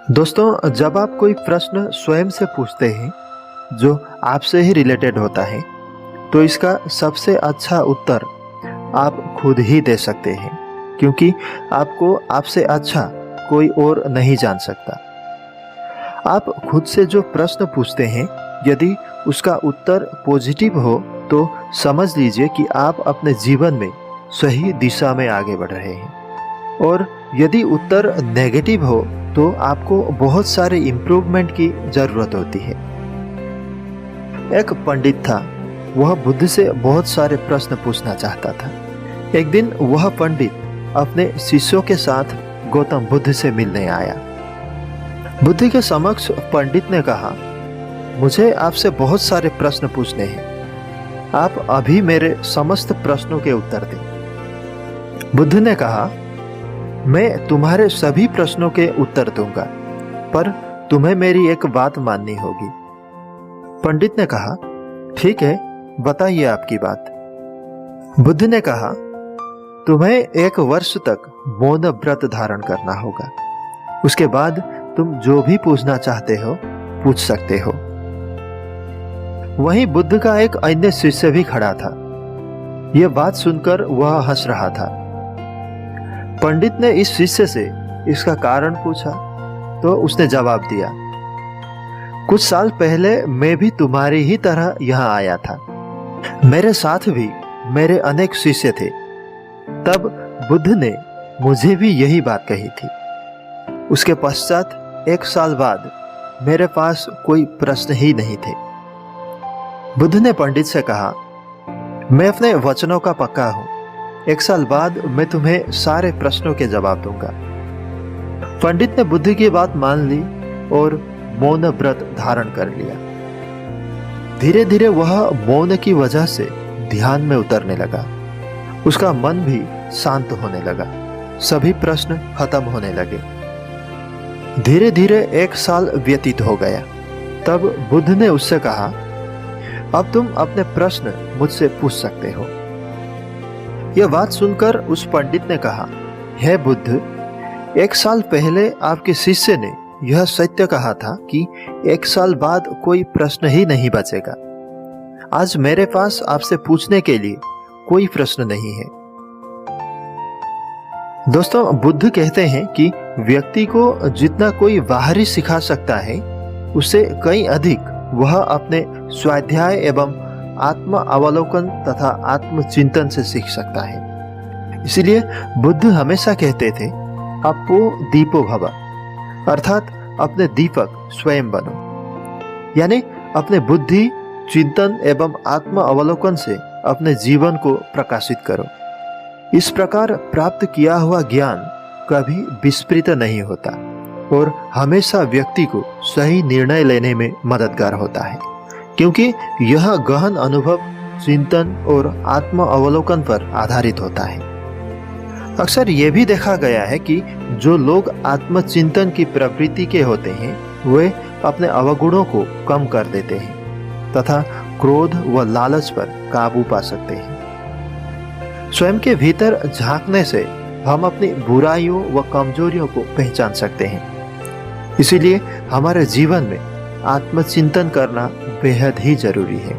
दोस्तों, जब आप कोई प्रश्न स्वयं से पूछते हैं जो आपसे ही रिलेटेड होता है, तो इसका सबसे अच्छा उत्तर आप खुद ही दे सकते हैं, क्योंकि आपको आपसे अच्छा कोई और नहीं जान सकता। आप खुद से जो प्रश्न पूछते हैं, यदि उसका उत्तर पॉजिटिव हो तो समझ लीजिए कि आप अपने जीवन में सही दिशा में आगे बढ़ रहे हैं, और यदि उत्तर नेगेटिव हो तो आपको बहुत सारे इम्प्रूवमेंट की ज़रूरत होती है। एक पंडित था, वह बुद्ध से बहुत सारे प्रश्न पूछना चाहता था। एक दिन वह पंडित अपने शिष्यों के साथ गौतम बुद्ध से मिलने आया। बुद्ध के समक्ष पंडित ने कहा, मुझे आपसे बहुत सारे प्रश्न पूछने हैं, आप अभी मेरे समस्त प्रश्नों के उत्तर दें। बुद्ध ने कहा, मैं तुम्हारे सभी प्रश्नों के उत्तर दूंगा, पर तुम्हें मेरी एक बात माननी होगी। पंडित ने कहा, ठीक है, बताइए आपकी बात। बुद्ध ने कहा, तुम्हें 1 वर्ष तक मौन व्रत धारण करना होगा। उसके बाद तुम जो भी पूछना चाहते हो पूछ सकते हो। वहीं बुद्ध का एक अन्य शिष्य भी खड़ा था। यह बात सुनकर वह हंस रहा था। पंडित ने इस शिष्य से इसका कारण पूछा तो उसने जवाब दिया, कुछ साल पहले मैं भी तुम्हारी ही तरह यहाँ आया था। मेरे साथ भी मेरे अनेक शिष्य थे। तब बुद्ध ने मुझे भी यही बात कही थी। उसके पश्चात 1 साल बाद मेरे पास कोई प्रश्न ही नहीं थे। बुद्ध ने पंडित से कहा, मैं अपने वचनों का पक्का हूं। 1 साल बाद मैं तुम्हें सारे प्रश्नों के जवाब दूंगा। पंडित ने बुद्ध की बात मान ली और मौन व्रत धारण कर लिया। धीरे धीरे वह मौन की वजह से ध्यान में उतरने लगा। उसका मन भी शांत होने लगा। सभी प्रश्न खत्म होने लगे। धीरे धीरे 1 साल व्यतीत हो गया। तब बुद्ध ने उससे कहा, अब तुम अपने प्रश्न मुझसे पूछ सकते हो। यह बात सुनकर उस पंडित ने कहा, हे बुद्ध, 1 साल पहले आपके शिष्य ने यह सत्य कहा था कि 1 साल बाद कोई प्रश्न ही नहीं बचेगा। आज मेरे पास आपसे पूछने के लिए कोई प्रश्न नहीं है। दोस्तों, बुद्ध कहते हैं कि व्यक्ति को जितना कोई बाहरी सिखा सकता है, उससे कहीं अधिक वह अपने स्वाध्याय एवं आत्म अवलोकन तथा आत्मचिंतन से सीख सकता है। इसलिए बुद्ध हमेशा कहते थे, अपो दीपो भव, अर्थात अपने दीपक स्वयं बनो। यानी अपने बुद्धि, चिंतन एवं आत्म अवलोकन से अपने जीवन को प्रकाशित करो। इस प्रकार प्राप्त किया हुआ ज्ञान कभी विस्मृत नहीं होता और हमेशा व्यक्ति को सही निर्णय लेने में मददगार होता है, क्योंकि यह गहन अनुभव, चिंतन और आत्म अवलोकन पर आधारित होता है। अक्सर यह भी देखा गया है कि जो लोग आत्मचिंतन की प्रवृत्ति के होते हैं, वे अपने अवगुणों को कम कर देते हैं तथा क्रोध व लालच पर काबू पा सकते हैं। स्वयं के भीतर झांकने से हम अपनी बुराइयों व कमजोरियों को पहचान सकते हैं। इसीलिए हमारे जीवन में आत्मचिंतन करना बेहद ही जरूरी है।